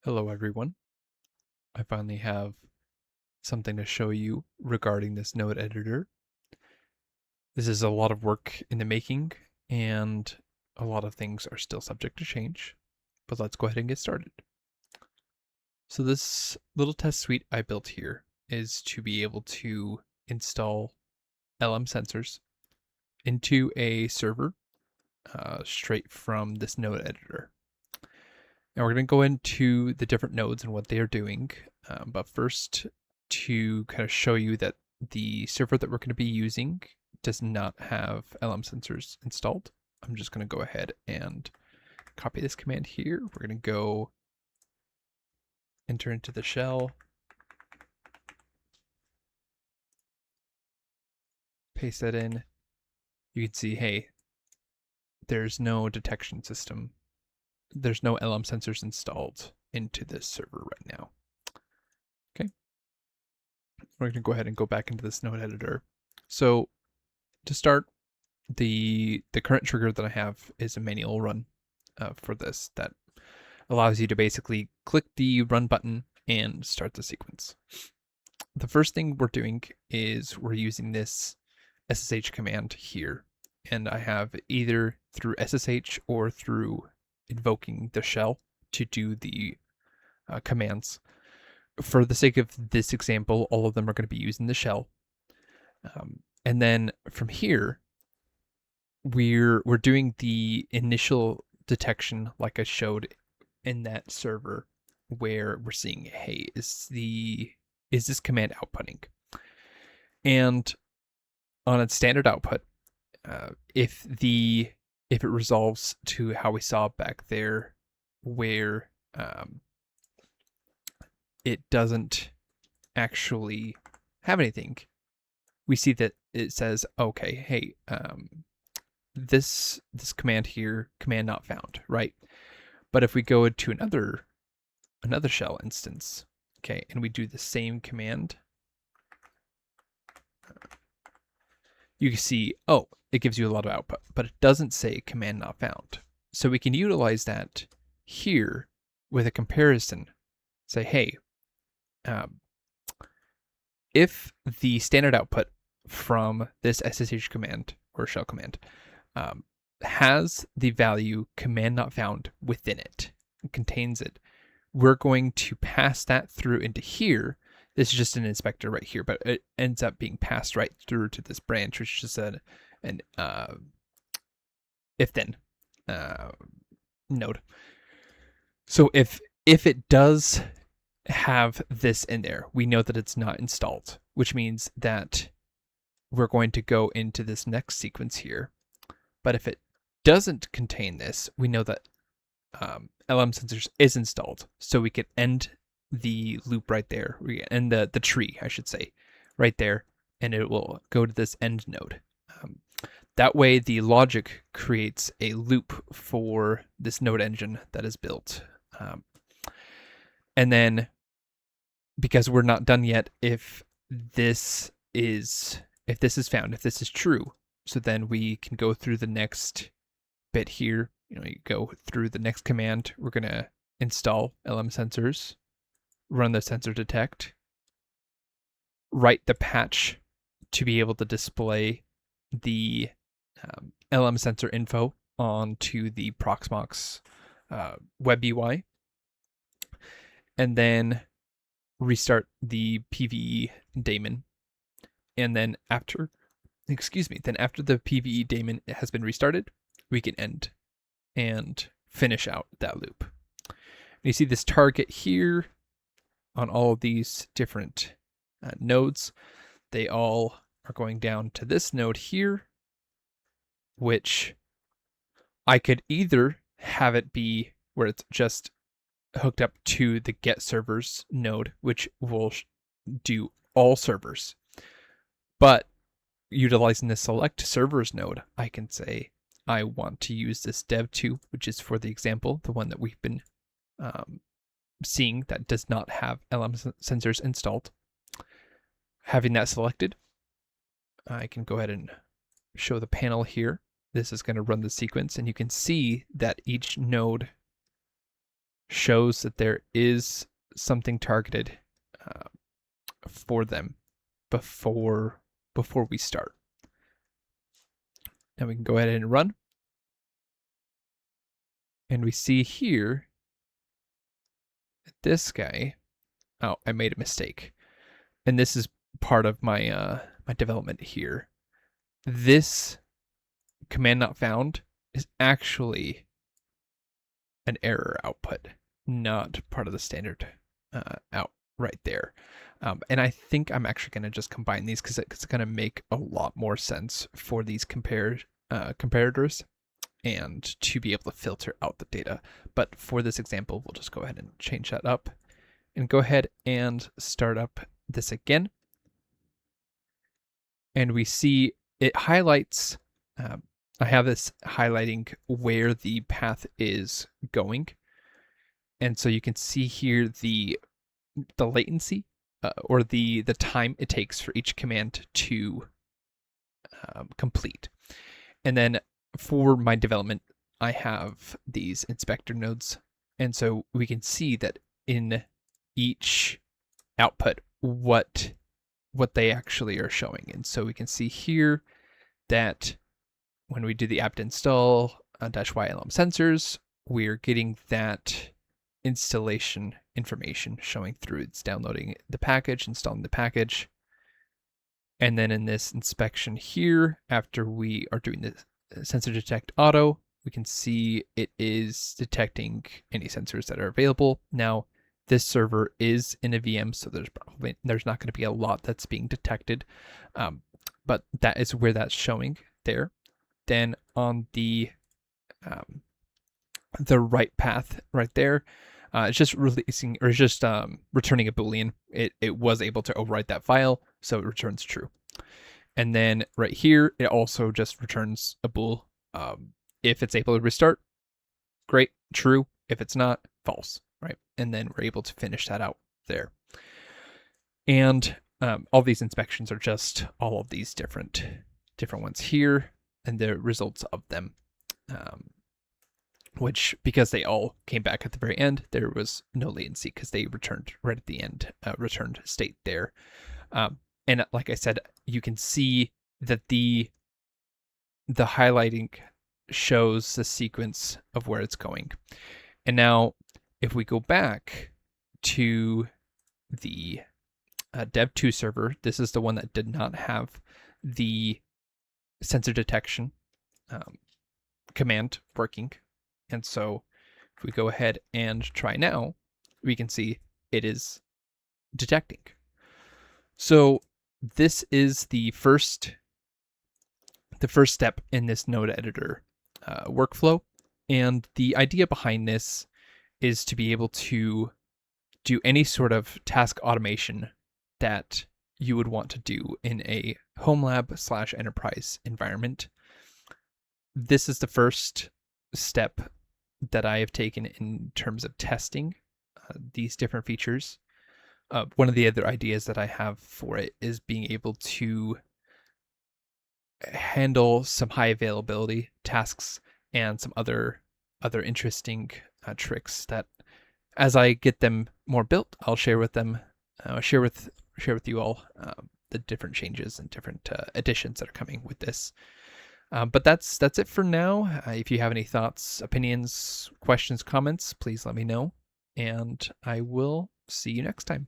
Hello everyone. I finally have something to show you regarding this node editor. This is a lot of work in the making and a lot of things are still subject to change, but let's go ahead and get started. So this little test suite I built here is to be able to install LM sensors into a server straight from this node editor. Now we're going to go into the different nodes and what they are doing, but first to kind of show you that the server that we're going to be using does not have LM sensors installed. I'm just going to go ahead and copy this command here. We're going to go enter into the shell, paste that in. You can see, hey, there's no detection system. There's no LM sensors installed into this server right now. Okay. We're going to go ahead and go back into this node editor. So to start, the current trigger that I have is a manual run for this that allows you to basically click the run button and start the sequence. The first thing we're doing is we're using this SSH command here, and I have either through SSH or through invoking the shell to do the commands. For the sake of this example, all of them are going to be using the shell. And then from here, we're doing the initial detection like I showed in that server, where we're seeing, hey, is this command outputting? And on its standard output, if it resolves to how we saw back there, where it doesn't actually have anything, we see that it says, okay, hey, this command here, command not found, right? But if we go to another shell instance, okay, and we do the same command, you can see, oh, it gives you a lot of output, but it doesn't say command not found. So we can utilize that here with a comparison. Say, hey, if the standard output from this SSH command or shell command has the value command not found within it, contains it, we're going to pass that through into here. This is just an inspector right here, but it ends up being passed right through to this branch, which is an if then node. So if it does have this in there, we know that it's not installed, which means that we're going to go into this next sequence here. But if it doesn't contain this, we know that LM sensors is installed, so we could end the loop right there. We end the tree, I should say, right there, and it will go to this end node. That way, the logic creates a loop for this node engine that is built. And then, because we're not done yet, if this is found, if this is true, so then we can go through the next bit here. You go through the next command. We're going to install LM sensors, run the sensor detect, write the patch to be able to display the LM sensor info onto the Proxmox web UI, and then restart the PVE daemon. And then after the PVE daemon has been restarted, we can end and finish out that loop. And you see this target here on all of these different nodes. They all are going down to this node here, which I could either have it be where it's just hooked up to the get servers node, which will do all servers. But utilizing the select servers node, I can say I want to use this dev2, which is for the example, the one that we've been seeing that does not have LM sensors installed. Having that selected, I can go ahead and show the panel here. This is going to run the sequence, and you can see that each node shows that there is something targeted for them before we start. Now we can go ahead and run. And we see here that this guy, oh, I made a mistake. And this is part of my my development here. This command not found is actually an error output, not part of the standard out right there. And I think I'm actually going to just combine these because it's going to make a lot more sense for these comparators and to be able to filter out the data. But for this example, we'll just go ahead and change that up and go ahead and start up this again. And we see it highlights, I have this highlighting where the path is going. And so you can see here the latency or the time it takes for each command to complete. And then for my development, I have these inspector nodes. And so we can see that in each output, what they actually are showing. And so we can see here that when we do the apt install -ylm sensors, we're getting that installation information showing through. It's downloading the package, installing the package. And then in this inspection here, after we are doing the sensor detect auto, we can see it is detecting any sensors that are available. Now, this server is in a VM, so there's not going to be a lot that's being detected, but that is where that's showing there. Then on the right path right there, it's just releasing or just returning a Boolean. It was able to overwrite that file, so it returns true. And then right here, it also just returns a bool. If it's able to restart, great, true. If it's not, false, right? And then we're able to finish that out there. And all these inspections are just all of these different ones here and the results of them, which because they all came back at the very end, there was no latency because they returned right at the end, returned state there. And like I said, you can see that the highlighting shows the sequence of where it's going. And now if we go back to the dev2 server, this is the one that did not have the sensor detection command working. And so if we go ahead and try now, we can see it is detecting. So this is the first step in this node editor workflow. And the idea behind this is to be able to do any sort of task automation that you would want to do in a home lab / enterprise environment. This is the first step that I have taken in terms of testing these different features. One of the other ideas that I have for it is being able to handle some high availability tasks and some other interesting tricks that, as I get them more built, I'll share with them, share with you all the different changes and different additions that are coming with this. But that's it for now. If you have any thoughts, opinions, questions, comments, please let me know, and I will see you next time.